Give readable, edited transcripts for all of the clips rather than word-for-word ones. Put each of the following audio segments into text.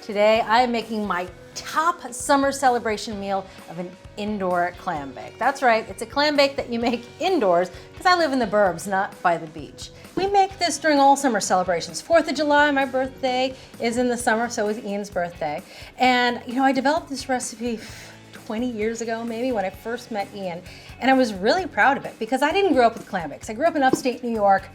Today I am making my top summer celebration meal of an indoor clam bake. That's right, it's a clam bake that you make indoors because I live in the burbs, not by the beach. We make this during all summer celebrations. 4th of July, my birthday is in the summer, so is Ian's birthday. And you know, I developed this recipe 20 years ago maybe when I first met Ian, and I was really proud of it because I didn't grow up with clam bakes. I grew up in upstate New York.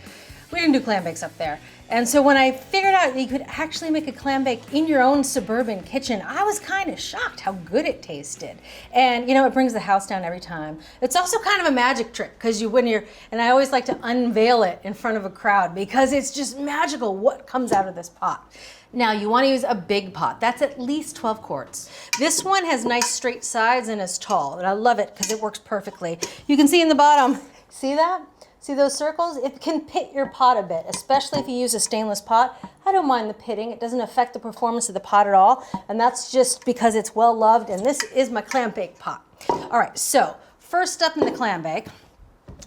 We didn't do clam bakes up there. And so when I figured out that you could actually make a clam bake in your own suburban kitchen, I was kind of shocked how good it tasted. And you know, it brings the house down every time. It's also kind of a magic trick because and I always like to unveil it in front of a crowd because it's just magical what comes out of this pot. Now you want to use a big pot. That's at least 12 quarts. This one has nice straight sides and is tall, and I love it because it works perfectly. You can see in the bottom, see that? See those circles? It can pit your pot a bit, especially if you use a stainless pot. I don't mind the pitting. It doesn't affect the performance of the pot at all. And that's just because it's well loved, and this is my clam bake pot. All right, so first up in the clam bake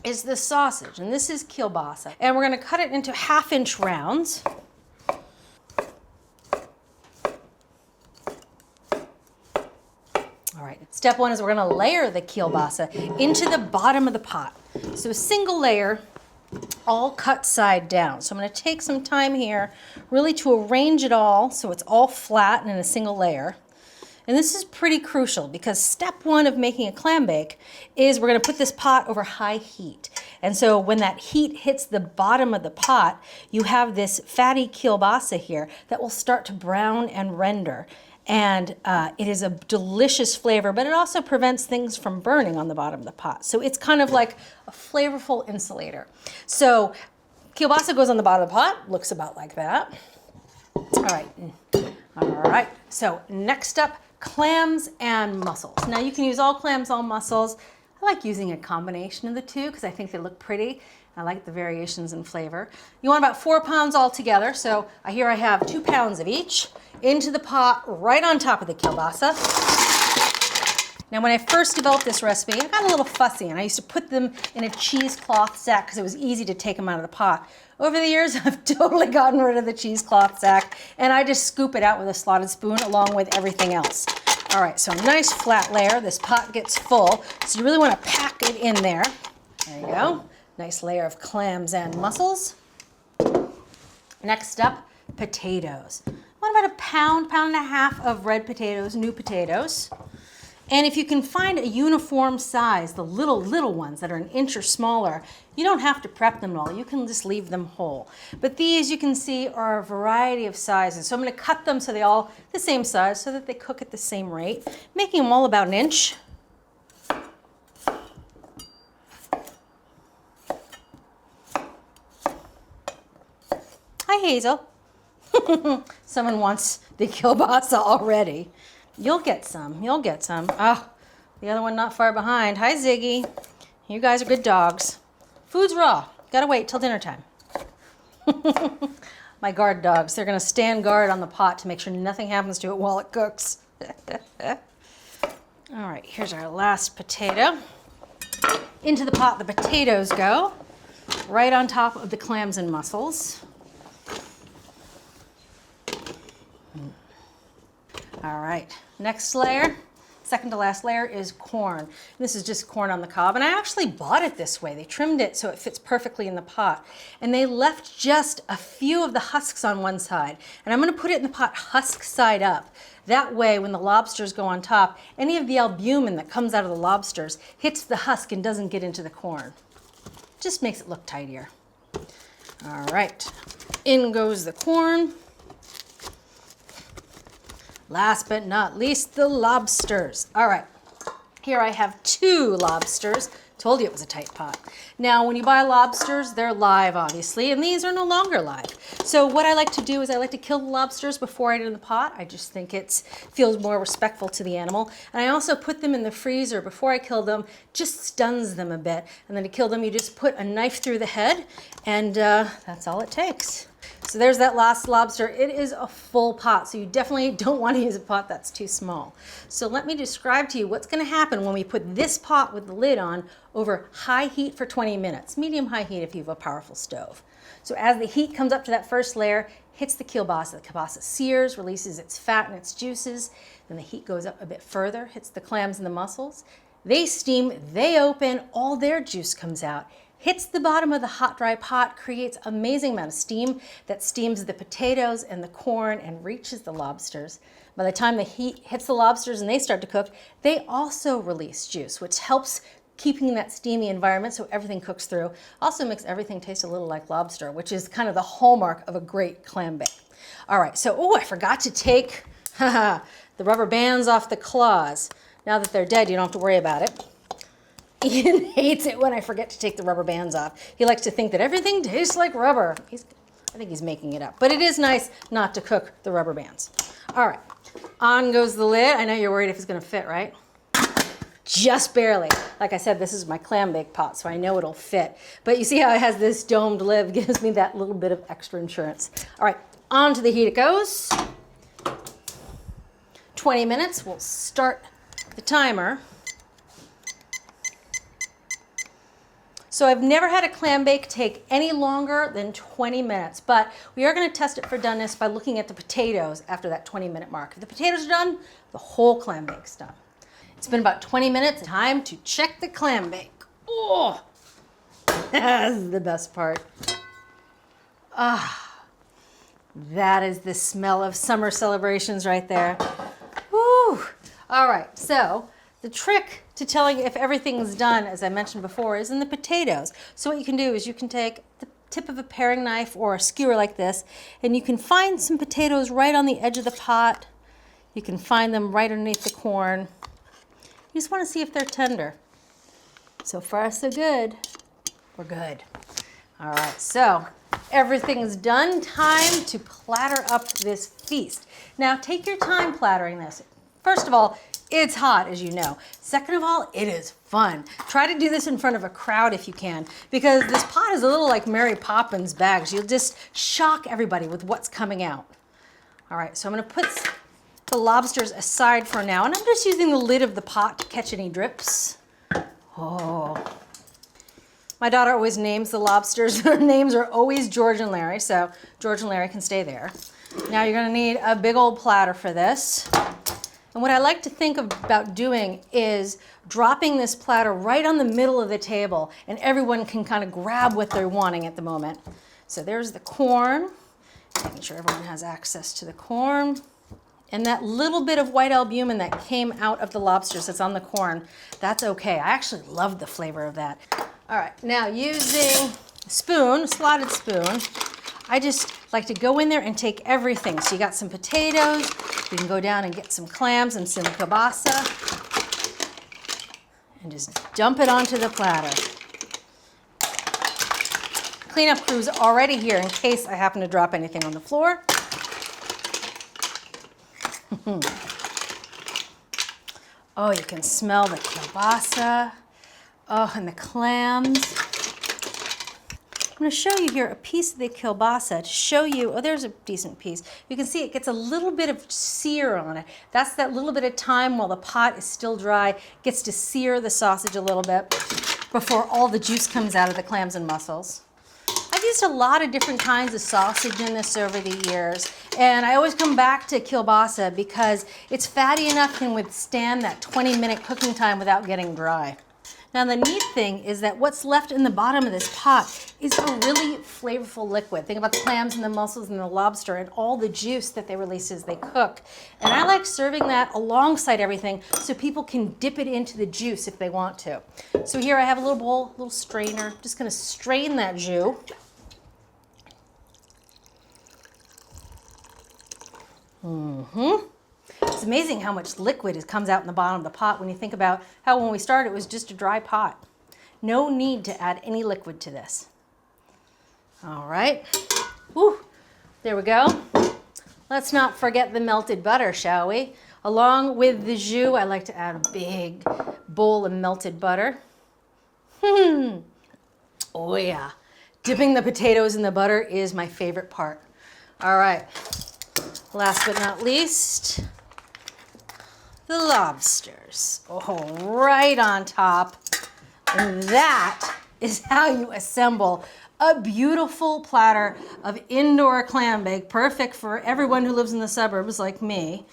is the sausage, and this is kielbasa. And we're gonna cut it into 1/2-inch rounds. All right, step one is we're gonna layer the kielbasa into the bottom of the pot. So a single layer, all cut side down. So I'm gonna take some time here really to arrange it all so it's all flat and in a single layer. And this is pretty crucial because step one of making a clam bake is we're gonna put this pot over high heat. And so when that heat hits the bottom of the pot, you have this fatty kielbasa here that will start to brown and render. And it is a delicious flavor, but it also prevents things from burning on the bottom of the pot. So it's kind of like a flavorful insulator. So kielbasa goes on the bottom of the pot, looks about like that. All right, so next up, clams and mussels. Now you can use all clams, all mussels. I like using a combination of the two because I think they look pretty. I like the variations in flavor. You want about 4 pounds altogether, so here I have 2 pounds of each into the pot right on top of the kielbasa. Now when I first developed this recipe, I got a little fussy and I used to put them in a cheesecloth sack because it was easy to take them out of the pot. Over the years, I've totally gotten rid of the cheesecloth sack and I just scoop it out with a slotted spoon along with everything else. All right, so a nice flat layer. This pot gets full, so you really want to pack it in there. There you go. Nice layer of clams and mussels. Next up, potatoes. What about a pound, pound and a half of red potatoes, new potatoes. And if you can find a uniform size, the little ones that are 1 inch or smaller, you don't have to prep them at all. You can just leave them whole. But these you can see are a variety of sizes. So I'm going to cut them so they all the same size so that they cook at the same rate, making them all about 1 inch. Hi, Hazel. Someone wants the kielbasa already. You'll get some. You'll get some. Oh, the other one not far behind. Hi, Ziggy. You guys are good dogs. Food's raw. Gotta wait till dinner time. My guard dogs. They're gonna stand guard on the pot to make sure nothing happens to it while it cooks. All right, here's our last potato. Into the pot the potatoes go, right on top of the clams and mussels. All right, next layer, second to last layer is corn. This is just corn on the cob, and I actually bought it this way. They trimmed it so it fits perfectly in the pot, and they left just a few of the husks on one side, and I'm gonna put it in the pot husk side up. That way, when the lobsters go on top, any of the albumin that comes out of the lobsters hits the husk and doesn't get into the corn. Just makes it look tidier. All right, in goes the corn. Last but not least, the lobsters. All right, here I have 2 lobsters. Told you it was a tight pot. Now, when you buy lobsters, they're live, obviously, and these are no longer live. So what I like to do is I like to kill the lobsters before I do it in the pot. I just think it feels more respectful to the animal. And I also put them in the freezer before I kill them, just stuns them a bit. And then to kill them, you just put a knife through the head, and that's all it takes. So there's that last lobster. It is a full pot, so you definitely don't want to use a pot that's too small. So let me describe to you what's going to happen when we put this pot with the lid on over high heat for 20 minutes, medium high heat if you have a powerful stove. So as the heat comes up to that first layer, hits the kielbasa. The kielbasa sears, releases its fat and its juices. Then the heat goes up a bit further, hits the clams and the mussels. They steam, they open, all their juice comes out, hits the bottom of the hot, dry pot, creates an amazing amount of steam that steams the potatoes and the corn and reaches the lobsters. By the time the heat hits the lobsters and they start to cook, they also release juice, which helps keeping that steamy environment so everything cooks through. Also makes everything taste a little like lobster, which is kind of the hallmark of a great clam bake. All right, so, I forgot to take the rubber bands off the claws. Now that they're dead, you don't have to worry about it. Ian hates it when I forget to take the rubber bands off. He likes to think that everything tastes like rubber. I think he's making it up. But it is nice not to cook the rubber bands. All right, on goes the lid. I know you're worried if it's gonna fit, right? Just barely. Like I said, this is my clam bake pot, so I know it'll fit. But you see how it has this domed lid, gives me that little bit of extra insurance. All right, on to the heat it goes. 20 minutes, we'll start the timer. So I've never had a clam bake take any longer than 20 minutes, but we are gonna test it for doneness by looking at the potatoes after that 20-minute mark. If the potatoes are done, the whole clam bake's done. It's been about 20 minutes, time to check the clam bake. Oh, that's the best part. That is the smell of summer celebrations right there. Woo. All right, so the trick to telling if everything's done, as I mentioned before, is in the potatoes. So what you can do is you can take the tip of a paring knife or a skewer like this, and you can find some potatoes right on the edge of the pot. You can find them right underneath the corn. You just want to see if they're tender. So far, so good. We're good. All right, so everything's done. Time to platter up this feast. Now, take your time plattering this. First of all, it's hot, as you know. Second of all, it is fun. Try to do this in front of a crowd if you can, because this pot is a little like Mary Poppins bags. You'll just shock everybody with what's coming out. All right, so I'm gonna put the lobsters aside for now, and I'm just using the lid of the pot to catch any drips. Oh. My daughter always names the lobsters. Their names are always George and Larry, so George and Larry can stay there. Now you're gonna need a big old platter for this. And what I like to think about doing is dropping this platter right on the middle of the table, and everyone can kind of grab what they're wanting at the moment. So there's the corn, making sure everyone has access to the corn. And that little bit of white albumin that came out of the lobsters that's on the corn, that's okay. I actually love the flavor of that. All right, now using a spoon, a slotted spoon, I just like to go in there and take everything. So you got some potatoes, you can go down and get some clams and some kielbasa, and just dump it onto the platter. Cleanup crew's already here in case I happen to drop anything on the floor. Oh, you can smell the kielbasa. Oh, and the clams. I'm going to show you here a piece of the kielbasa to show you, oh, there's a decent piece. You can see it gets a little bit of sear on it. That's that little bit of time while the pot is still dry, gets to sear the sausage a little bit before all the juice comes out of the clams and mussels. I've used a lot of different kinds of sausage in this over the years, and I always come back to kielbasa because it's fatty enough and withstand that 20-minute cooking time without getting dry. Now the neat thing is that what's left in the bottom of this pot is a really flavorful liquid. Think about the clams and the mussels and the lobster and all the juice that they release as they cook. And I like serving that alongside everything so people can dip it into the juice if they want to. So here I have a little bowl, a little strainer. Just gonna strain that jus. It's amazing how much liquid comes out in the bottom of the pot when you think about how when we started it was just a dry pot. No need to add any liquid to this. All right, whew, there we go. Let's not forget the melted butter, shall we? Along with the jus, I like to add a big bowl of melted butter. Oh yeah, dipping the potatoes in the butter is my favorite part. All right, last but not least, the lobsters. Oh, right on top. And that is how you assemble a beautiful platter of indoor clam bake, perfect for everyone who lives in the suburbs like me.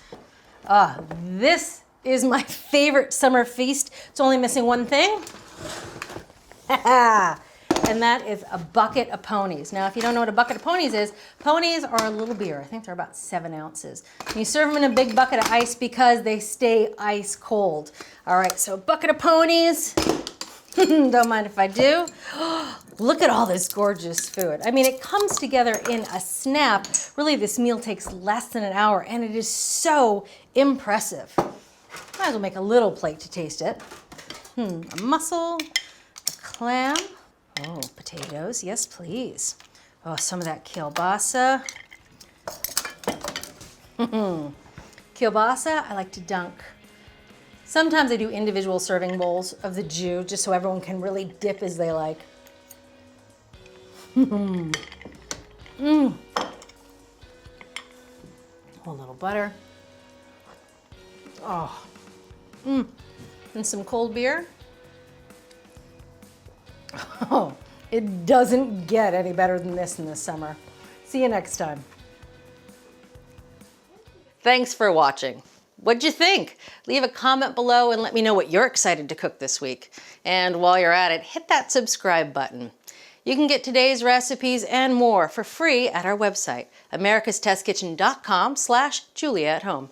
This is my favorite summer feast. It's only missing one thing. And that is a bucket of ponies. Now, if you don't know what a bucket of ponies is, ponies are a little beer. I think they're about 7 ounces. And you serve them in a big bucket of ice because they stay ice cold. All right, so a bucket of ponies. Don't mind if I do. Look at all this gorgeous food. I mean, it comes together in a snap. Really, this meal takes less than an hour, and it is so impressive. Might as well make a little plate to taste it. A mussel, a clam. Oh, potatoes, yes please. Oh, some of that kielbasa. Kielbasa, I like to dunk. Sometimes I do individual serving bowls of the jus, just so everyone can really dip as they like. A little butter. Oh. And some cold beer. Oh, it doesn't get any better than this in the summer. See you next time. Thanks for watching. What'd you think? Leave a comment below and let me know what you're excited to cook this week. And while you're at it, hit that subscribe button. You can get today's recipes and more for free at our website, americastestkitchen.com/JuliaAtHome.